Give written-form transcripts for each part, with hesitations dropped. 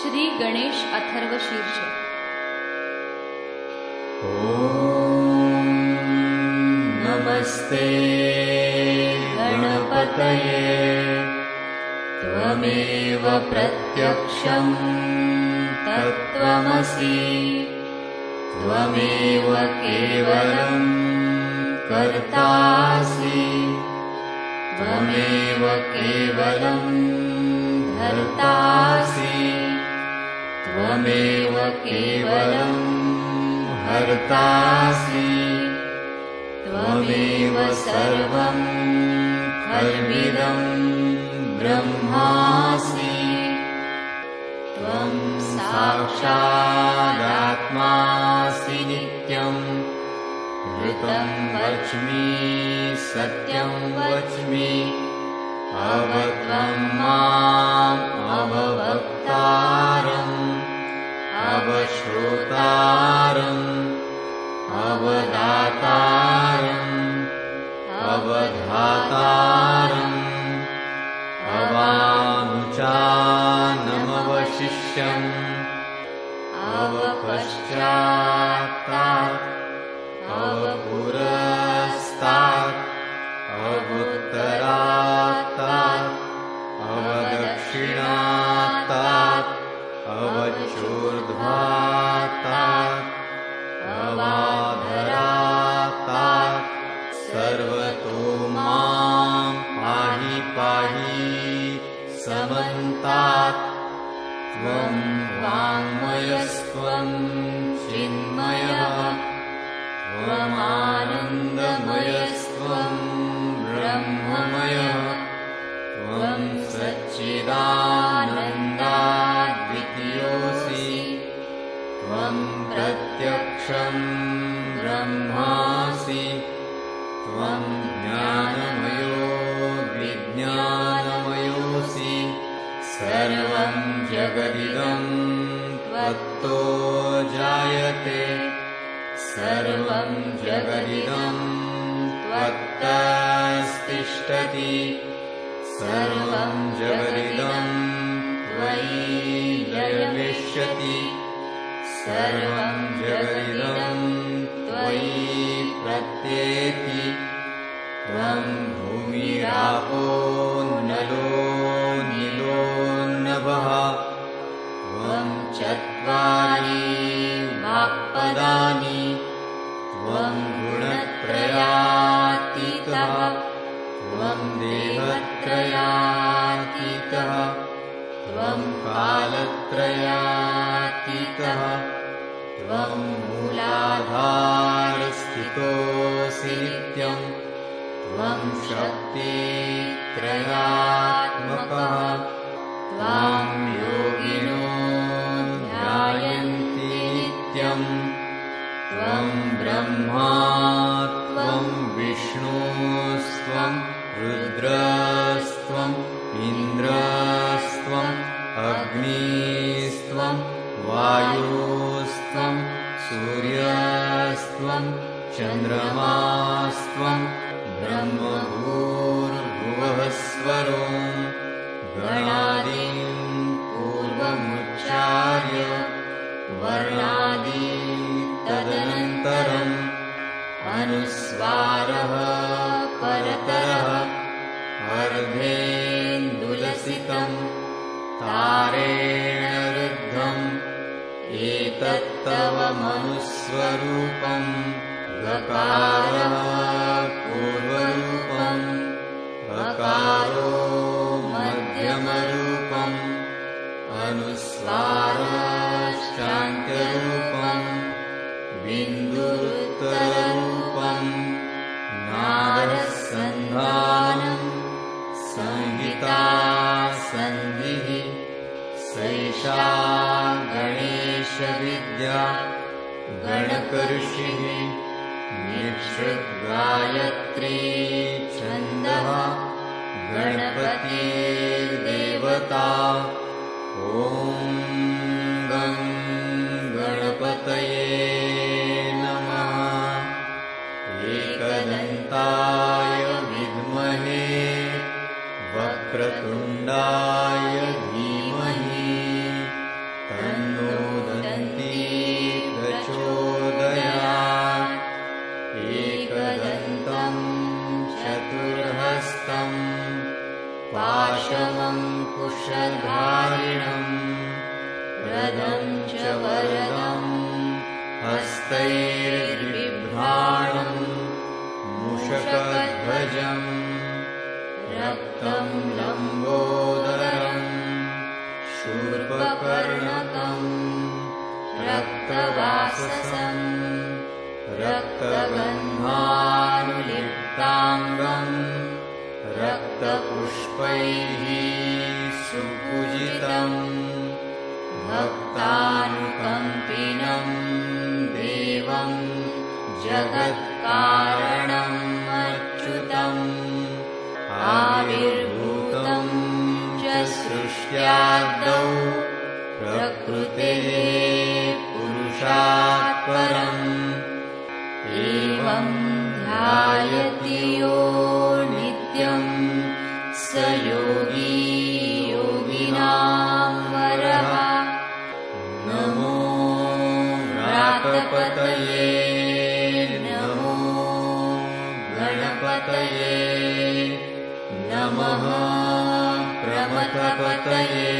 श्री गणेश अथर्व शीर्ष। ॐ नमस्ते गणपतये त्वमेव प्रत्यक्षं तत्त्वमसि त्वमेव केवलं कर्तासि त्वमेव केवलं धर्तासि त्वमेव केवलं हर्तासि त्वमेव सर्वं खल्विदं ब्रह्मासि त्वं साक्षादात्मासि नित्यं ऋतं वच्मि सत्यं वच्मि अवत्वं माम् अववक्तारम् अवश्रोतारम् अवदातारम् अवधातारम् अवानुचानमवशिष्यम् अवपश्चात्तात् अवपुरस्तात् अवुत्तरात्तात् अवदक्षिणात्तात् अवचोर्ध्वात्तात् अवाधरात्तात् सर्वतो मां पाहि पाहि समन्तात् त्वं वाङ्मयस्त्वं चिन्मयः त्वमानन्दमयस्त्वं ब्रह्ममयः त्वं सच्चिदानन्दाद्वितीयोऽसि त्वं प्रत्यक्षं ब्रह्मासि त्वं ज्ञानमयो विज्ञानमयोऽसि सर्वं जगदिदं त्वत्तो जायते सर्वं जगदिदं त्वत्तस्तिष्ठति सर्वं जगदिदं त्वयि लयमिष्यति सर्वं जगदिदं त्वयि प्रत्येति त्वं भूमिरापो नलो नीलो नभः त्वं चत्वारि वाक्पदानि त्वं गुणत्रयातीतः त्वं देहत्रयातीतः त्वं कालत्रयातीतः त्वं मूलाधारस्थितोऽसि नित्यं त्वं शक्तित्रयात्मकः त्वां योगिनो ध्यायन्ति नित्यं त्वं ब्रह्मा त्वं विष्णुस्त्वं रुद्रस्त्वम् इन्द्रस्त्वम् अग्निस्त्वं वायुस्त्वं सूर्यस्त्वं चन्द्रमास्त्वं ब्रह्मभूर्भुवःस्वरो गणादीन् पूर्वमुच्चार्य वर्णादि तदनन्तरम् अनुस्वारः परतरः अर्धेन्दुलसितं तारेण रुद्धम् एतत्तव मनुस्वरूपं गकारः पूर्वरूपम् अकारो मध्यमरूपम् अनुस्वारश्चान्त्यरूपम् बिन्दुरुत्तररूपम् नादः सन्धानम् संहिता सन्धिः सैषा गणेशविद्या गणकऋषिः निःसृद्गायत्री छन्दः गणपतिर्देवता ॐ गं गणपतये नमः एकदन्ताय विद्महे वक्रतुण्डाय धीमहि पाशमङ्कुशधारिणम् रदं च वरदं हस्तैर्बिभ्राणं मूषकध्वजम् रक्तं लम्बोदरं शूर्पकर्णकं रक्तवाससं रक्तगन्धानुलिप्ताङ्गं रक्तपुष्पैः सुपूजितं भक्तानुकम्पिनं देवं जगत्कारणम् अच्युतम् आविर्भूतं च सृष्ट्यादौ प्रकृतेः पुरुषात् परम् एवं ध्यायति यो नित्यं स योगी योगिनां वरः नमो व्रातपतये नमो गणपतये नमः प्रमथपतये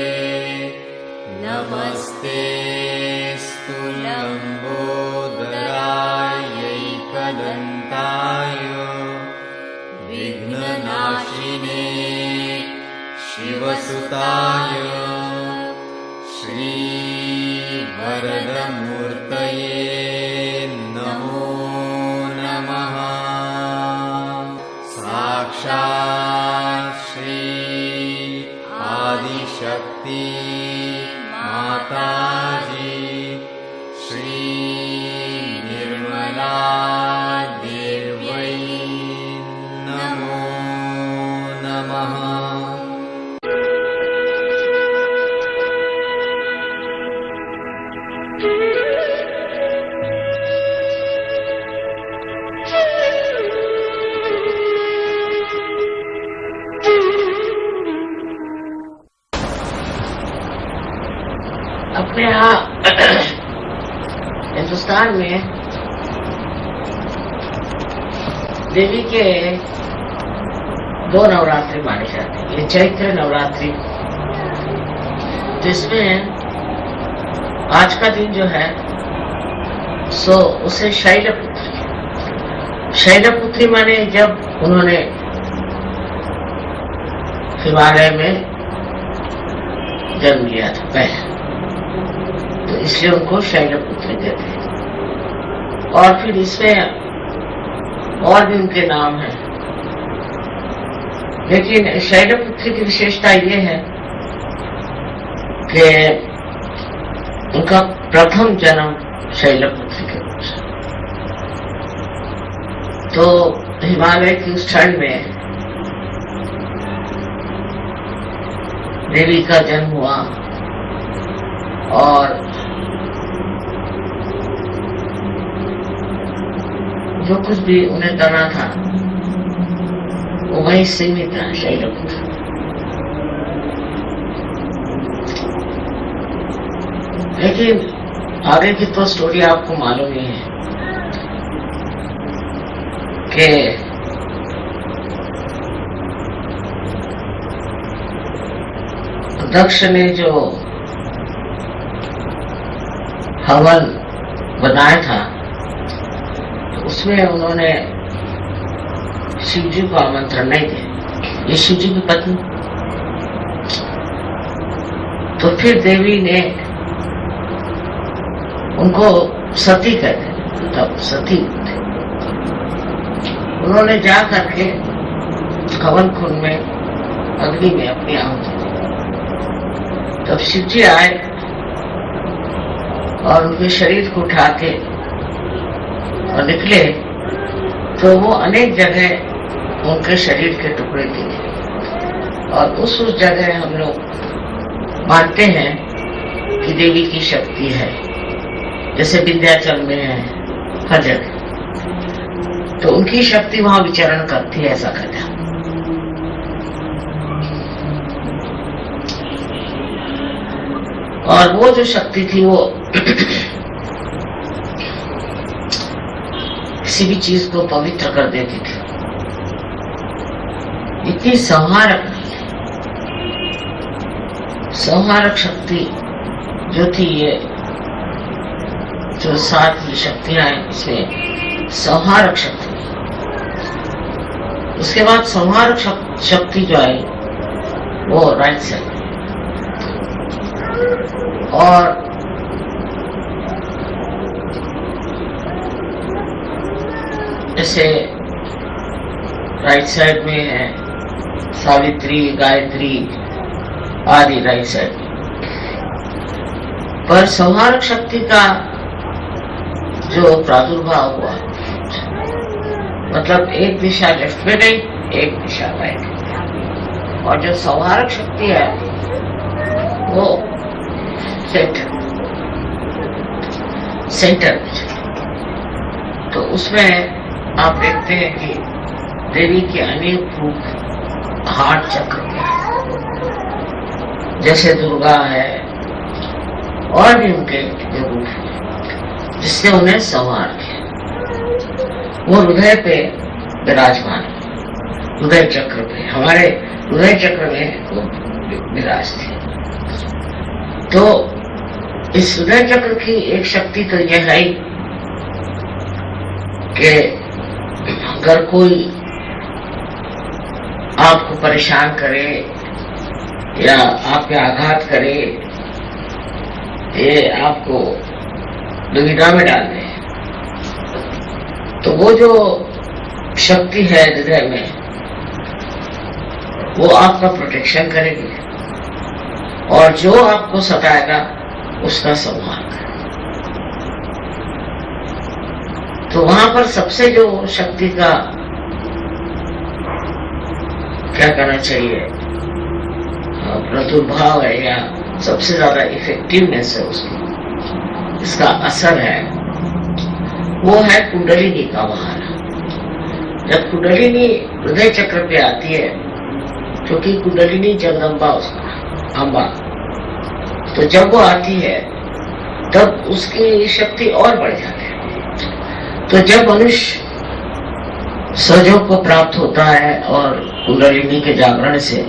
नमस्तेऽस्तु लम्बोदरायैकदन्ताय विघ्ननाशिने शिवसुताय श्रीवरदमूर्तये नमो नमः साक्षात् श्री आदिशक्ति माताजी श्री निर्मला देव्यै नमो नमः। अपने यहाँ हिंदुस्तान में देवी के 2 नवरात्रि माने जाते हैं। ये चैत्र नवरात्रि, जिसमें आज का दिन जो है सो उसे शैलपुत्री माने जब उन्होंने हिमालय में जन्म लिया था पहले, तो इसलिए उनको शैलपुत्री कहते हैं। और फिर इसमें और भी उनके नाम हैं, लेकिन शैलपुत्री की विशेषता ये है कि उनका प्रथम जन्म शैलपुत्री के रूप से। तो हिमालय की उस ठंड में देवी का जन्म हुआ और जो कुछ भी उन्हें करना था वो वहीं सीमित था शैलपुत्री। लेकिन आगे की तो स्टोरी आपको मालूम ही है कि दक्ष ने जो हवन बनाया था उसमें उन्होंने शिव जी को आमंत्रण नहीं दिया। ये शिव जी की पत्नी। तो फिर देवी ने उनको सती कहते, तब सती थे। उन्होंने जा करके हवन कुंड में अग्नि में अपनी आहुति दी। तब शिव जी आए और उनके शरीर को उठा के और निकले, तो वो अनेक जगह उनके शरीर के टुकड़े दिखे। और उस जगह हम लोग मानते हैं कि देवी की शक्ति है, जैसे विंध्याचल में है हर जगह। तो उनकी शक्ति वहां विचरण करती है, ऐसा कहते हैं। और वो जो शक्ति थी वो किसी भी चीज को पवित्र कर देती थी। इतनी संहारक संहारक शक्ति जो थी, ये जो 7 शक्तियां हैं इसमें संहारक शक्ति, उसके बाद संहारक शक्ति जो आई वो राइट साइड, और जैसे राइट साइड में है सावित्री, गायत्री आदि राइट साइड, पर संहारक शक्ति का जो प्रादुर्भाव हुआ, मतलब एक दिशा लेफ्ट में नहीं, एक दिशा राइट में, और जो संहारक शक्ति है वो सेंटर में। तो उसमें आप देखते हैं कि देवी के अनेक रूप हार्ट चक्र में है, जैसे दुर्गा है और भी उनके रूप हैं जिसने उन्हें संहार किया। वो हृदय पे विराजमान, हृदय चक्र पे, हमारे हृदय चक्र में वो विराज थे। तो इस हृदय चक्र की एक शक्ति तो यह है कि अगर कोई आपको परेशान करे या आप पे आघात करे, ये आपको दुविधा में डाल दे, तो वो जो शक्ति है हृदय में, वो आपका प्रोटेक्शन करेगी और जो आपको सताएगा उसका संहार करेगा। तो वहां पर सबसे जो शक्ति का क्या करना चाहिए, प्रादुर्भाव है या सबसे ज्यादा इफेक्टिवनेस है उसकी, इसका असर है, वो है कुंडलिनी का बहाना। जब कुंडलिनी हृदय चक्र पे आती है, क्योंकि कुंडलिनी जगदम्बा उसका अम्बा, तो जब वो आती है तब उसकी शक्ति और बढ़ जाती है। तो जब मनुष्य सहयोग को प्राप्त होता है और कुंडलिनी के जागरण से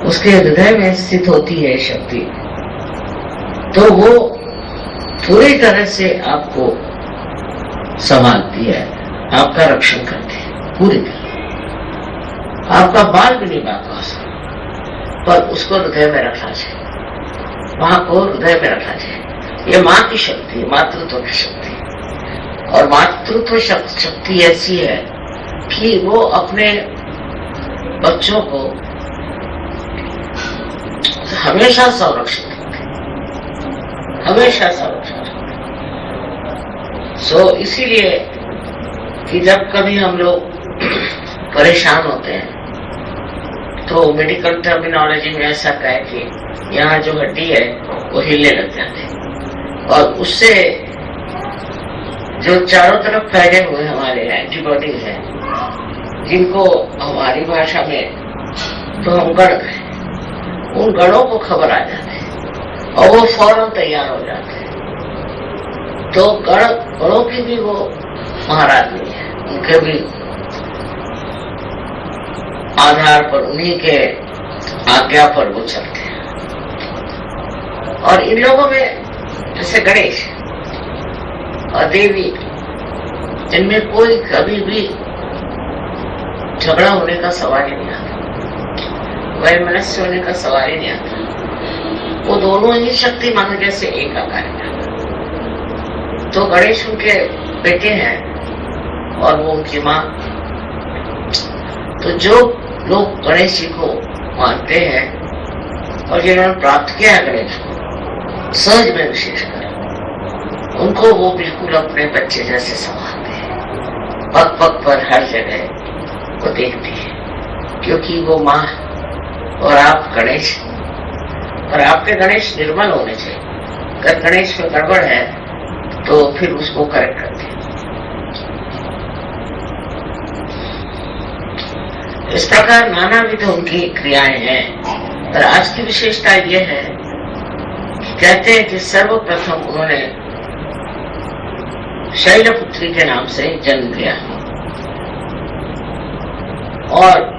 उसके हृदय में स्थित होती है शक्ति, तो वो पूरी तरह से आपको संभालती है, आपका रक्षण करती है पूरी तरह। आपका बाल भी नहीं बाका, पर उसको हृदय में रखना चाहिए, मां को हृदय में रखना चाहिए। ये मां की शक्ति, मातृत्व की शक्ति, और मातृत्व शक्ति ऐसी है कि वो अपने बच्चों को हमेशा संरक्षित करती, हमेशा संरक्षित। इसीलिए कि जब कभी हम लोग परेशान होते हैं तो मेडिकल टर्मिनोलॉजी में ऐसा कहे कि यहाँ जो हड्डी है वो हिलने लग जाते हैं, और उससे जो चारों तरफ फैले हुए हमारे एंटीबॉडीज हैं, जिनको हमारी भाषा में तो हम गण कहें, उन गणों को खबर आ जाती है और वो फौरन तैयार हो जाते हैं। तो गणों की भी वो महाराज नहीं है, उनके भी आधार पर, उन्हीं के आज्ञा पर वो चलते हैं। और इन लोगों में जैसे गणेश और देवी, इनमें कोई कभी भी झगड़ा होने का सवाल ही नहीं आता, वैमनस्य होने का सवाल ही नहीं आता। वो दोनों ही शक्ति मानो जैसे एक आकार है। तो गणेश उनके बेटे हैं और वो उनकी माँ। तो जो लोग गणेश जी को मानते हैं और जिन्होंने प्राप्त किया है गणेश को, सहज में विशेषकर, उनको वो बिल्कुल अपने बच्चे जैसे संभालते हैं, पग पग पर हर जगह वो देखती है, क्योंकि वो माँ और आप गणेश, और आपके गणेश निर्मल होने चाहिए। अगर गणेश में गड़बड़ है तो फिर उसको करेक्ट करते हैं। इस प्रकार नानाविध उनकी क्रियाएं हैं। पर आज की विशेषता यह है कि कहते हैं कि सर्वप्रथम उन्होंने शैलपुत्री के नाम से जन्म लिया, और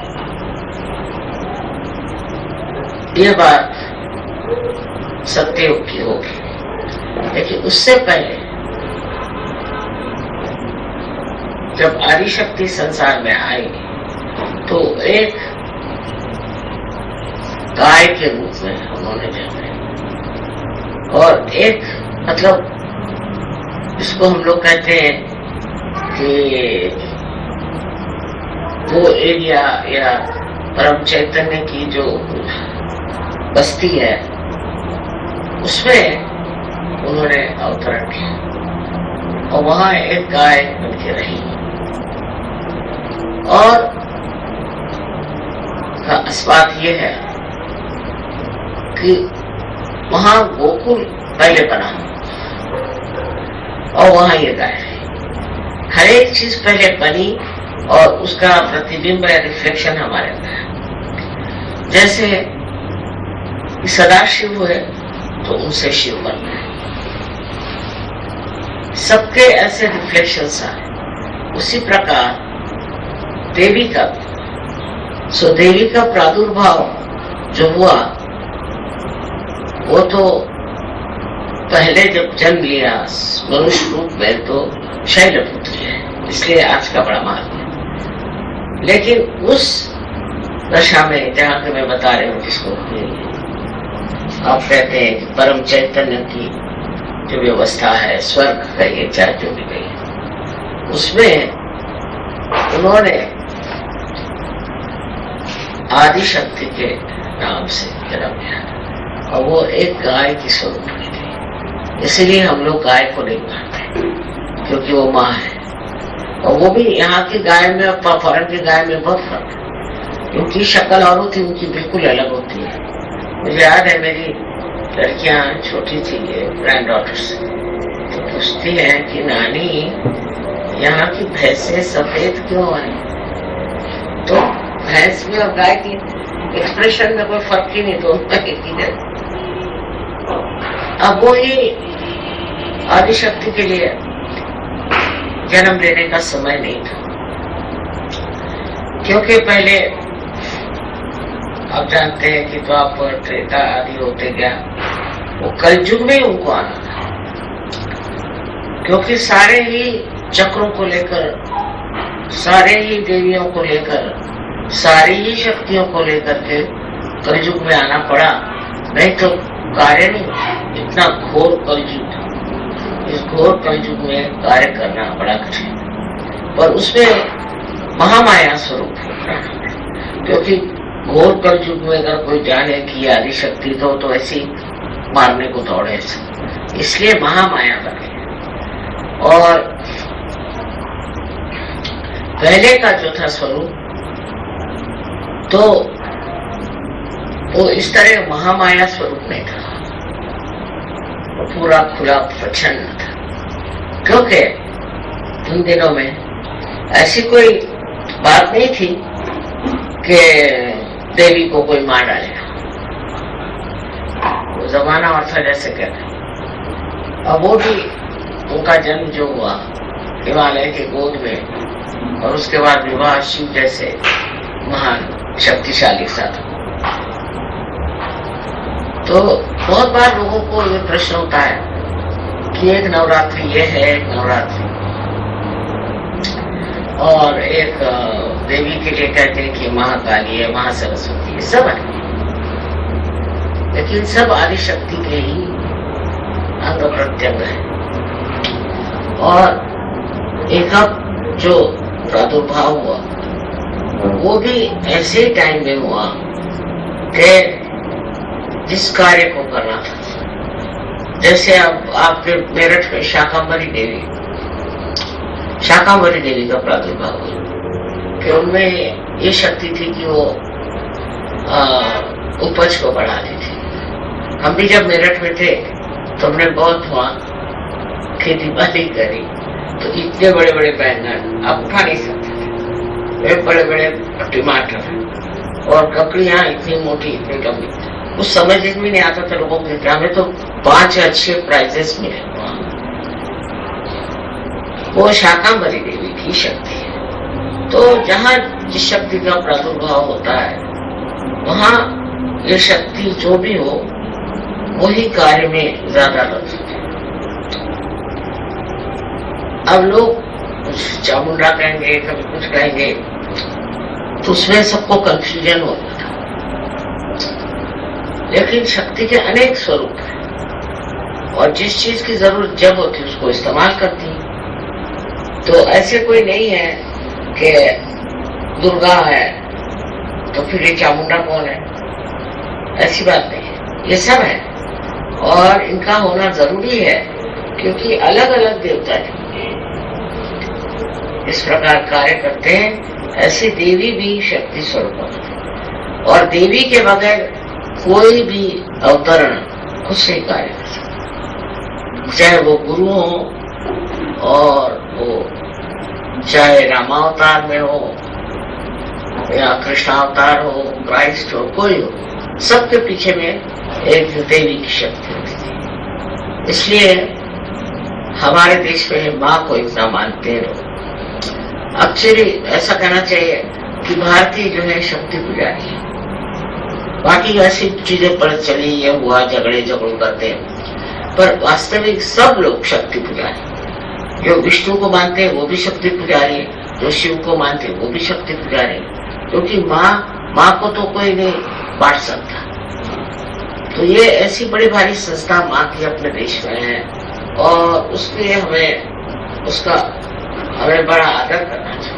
ये बात सत्ययुग की होगी। लेकिन उससे पहले जब आदिशक्ति संसार में आई तो एक गाय के रूप में उन्होंने जन्मे, और एक मतलब इसको हम लोग कहते हैं कि वो एरिया या परम चैतन्य की जो बस्ती है उसमें उन्होंने अवतरण किया और वहां एक गाय बनके रही। और खास बात यह है कि वहां गोकुल पहले बना और वहां ये गाय रही। हर एक चीज पहले बनी और उसका प्रतिबिंब या रिफ्लेक्शन हमारे अंदर है। जैसे सदाशिव हुए तो उनसे शिव बनना है, सबके ऐसे रिफ्लेक्शंस आए। उसी प्रकार देवी का देवी का प्रादुर्भाव जो हुआ वो तो पहले जब जन्म लिया मनुष्य रूप में तो शैलपुत्री है, इसलिए आज का बड़ा महत्व है। लेकिन उस दशा में जहां के मैं बता रही हूँ, जिसको आप कहते हैं कि परम चैतन्य की जो व्यवस्था है, स्वर्ग कहिए चाहे जो भी कहिए, उसमें उन्होंने आदि शक्ति के नाम से जन्म लिया और वो एक गाय की स्वरूप में थी। इसीलिए हम लोग गाय को नहीं मानते क्योंकि वो माँ है। और वो भी यहाँ की गाय में और फॉरेन की गाय में बहुत फर्क है। उनकी शक्ल और होती, उनकी बिल्कुल अलग होती है। मुझे याद है मेरी लड़कियां छोटी थी, ग्रैंड डॉटर से, तो पूछती है कि नानी यहाँ की भैंसें सफेद क्यों है? तो भैंस में और गाय की एक्सप्रेशन में कोई फर्क ही नहीं, दोनों एक ही है। अब वो ही आदिशक्ति के लिए जन्म लेने का समय नहीं था, क्योंकि पहले आप जानते हैं कि द्वापर त्रेता आदि होते गया, वो कलयुग में उनको आना था, क्योंकि सारे ही चक्रों को लेकर, सारे ही देवियों को लेकर, सारी ही शक्तियों को लेकर के कलयुग में आना पड़ा। नहीं तो कार्य नहीं, इतना घोर कलयुग, इस घोर कलयुग में कार्य करना बड़ा कठिन, पर उसमें महामाया स्वरूप होना, क्योंकि घोर कलयुग में अगर कोई जाने की आदि शक्ति तो ऐसी मारने को दौड़े, इसलिए महामाया बने। और पहले का जो था स्वरूप तो वो इस तरह महामाया स्वरूप नहीं था, वो पूरा खुला प्रच्छन्न था, क्योंकि उन दिनों में ऐसी कोई बात नहीं थी कि देवी को कोई मार डालेगा। वो जमाना और था जैसे कहते। अब वो भी उनका जन्म जो हुआ हिमालय के गोद में, और उसके बाद विवाह शिव जैसे महान शक्तिशाली साथ। तो बहुत बार लोगों को ये प्रश्न होता है कि एक नवरात्रि ये है, एक नवरात्रि और एक देवी के लिए कहते हैं कि महाकाली है, महासरस्वती है, सब है, लेकिन सब आदि शक्ति के ही अंग प्रत्यंग है। और एक जो प्रादुर्भाव हुआ वो भी ऐसे टाइम में हुआ कि जिस कार्य को करना था, जैसे अब आपके मेरठ में शाकंभरी देवी का प्रादुर्भाव हुआ कि उनमें ये शक्ति थी कि वो उपज को बढ़ाती थी। हम भी जब मेरठ में थे तो हमने बहुत वहां खेती बाड़ी करी, तो इतने बड़े बड़े बैंगन आप उठा नहीं सकते थे, बड़े बड़े टमाटर और ककड़ियां इतनी मोटी इतनी लंबी। उस समझ में नहीं आता था लोगों के, हमें तो 5 अच्छे प्राइजेस मिले। वो शाकंभरी देवी की शक्ति है। तो जहाँ जिस शक्ति का प्रादुर्भाव होता है वहाँ ये शक्ति जो भी हो वही कार्य में ज्यादा रत थे। अब लोग कुछ चामुंडा कहेंगे, कभी कुछ कहेंगे, तो उसमें सबको कंफ्यूजन होता था। लेकिन शक्ति के अनेक स्वरूप हैं और जिस चीज की जरूरत जब होती है उसको इस्तेमाल करती है। तो ऐसे कोई नहीं है कि दुर्गा है तो फिर ये चामुंडा कौन है, ऐसी बात नहीं है। ये सब है और इनका होना जरूरी है क्योंकि अलग अलग देवता हैं इस प्रकार कार्य करते हैं। ऐसी देवी भी शक्ति स्वरूप है और देवी के बगैर कोई भी अवतरण कुछ नहीं कार्य कर सकता, चाहे वो गुरु हो और वो चाहे रामावतार में हो या कृष्णावतार हो, क्राइस्ट हो, कोई हो, सबके पीछे में एक देवी की शक्ति होती है। इसलिए हमारे देश में माँ को इतना मानते हैं लोग। एक्चुअली ऐसा कहना चाहिए कि भारतीय जो है शक्ति पुजारी है। बाकी ऐसी चीजें पर चली, ये हुआ, झगड़ू करते हैं, पर वास्तविक सब लोग शक्ति पुजारी। जो विष्णु को मानते हैं वो भी शक्ति पुजारी है, जो शिव को मानते हैं वो भी शक्ति पुजारी है, क्योंकि माँ को तो कोई नहीं बांट सकता। तो ये ऐसी बड़ी भारी संस्था माँ की अपने देश में है और उसके लिए हमें बड़ा आदर करना चाहिए।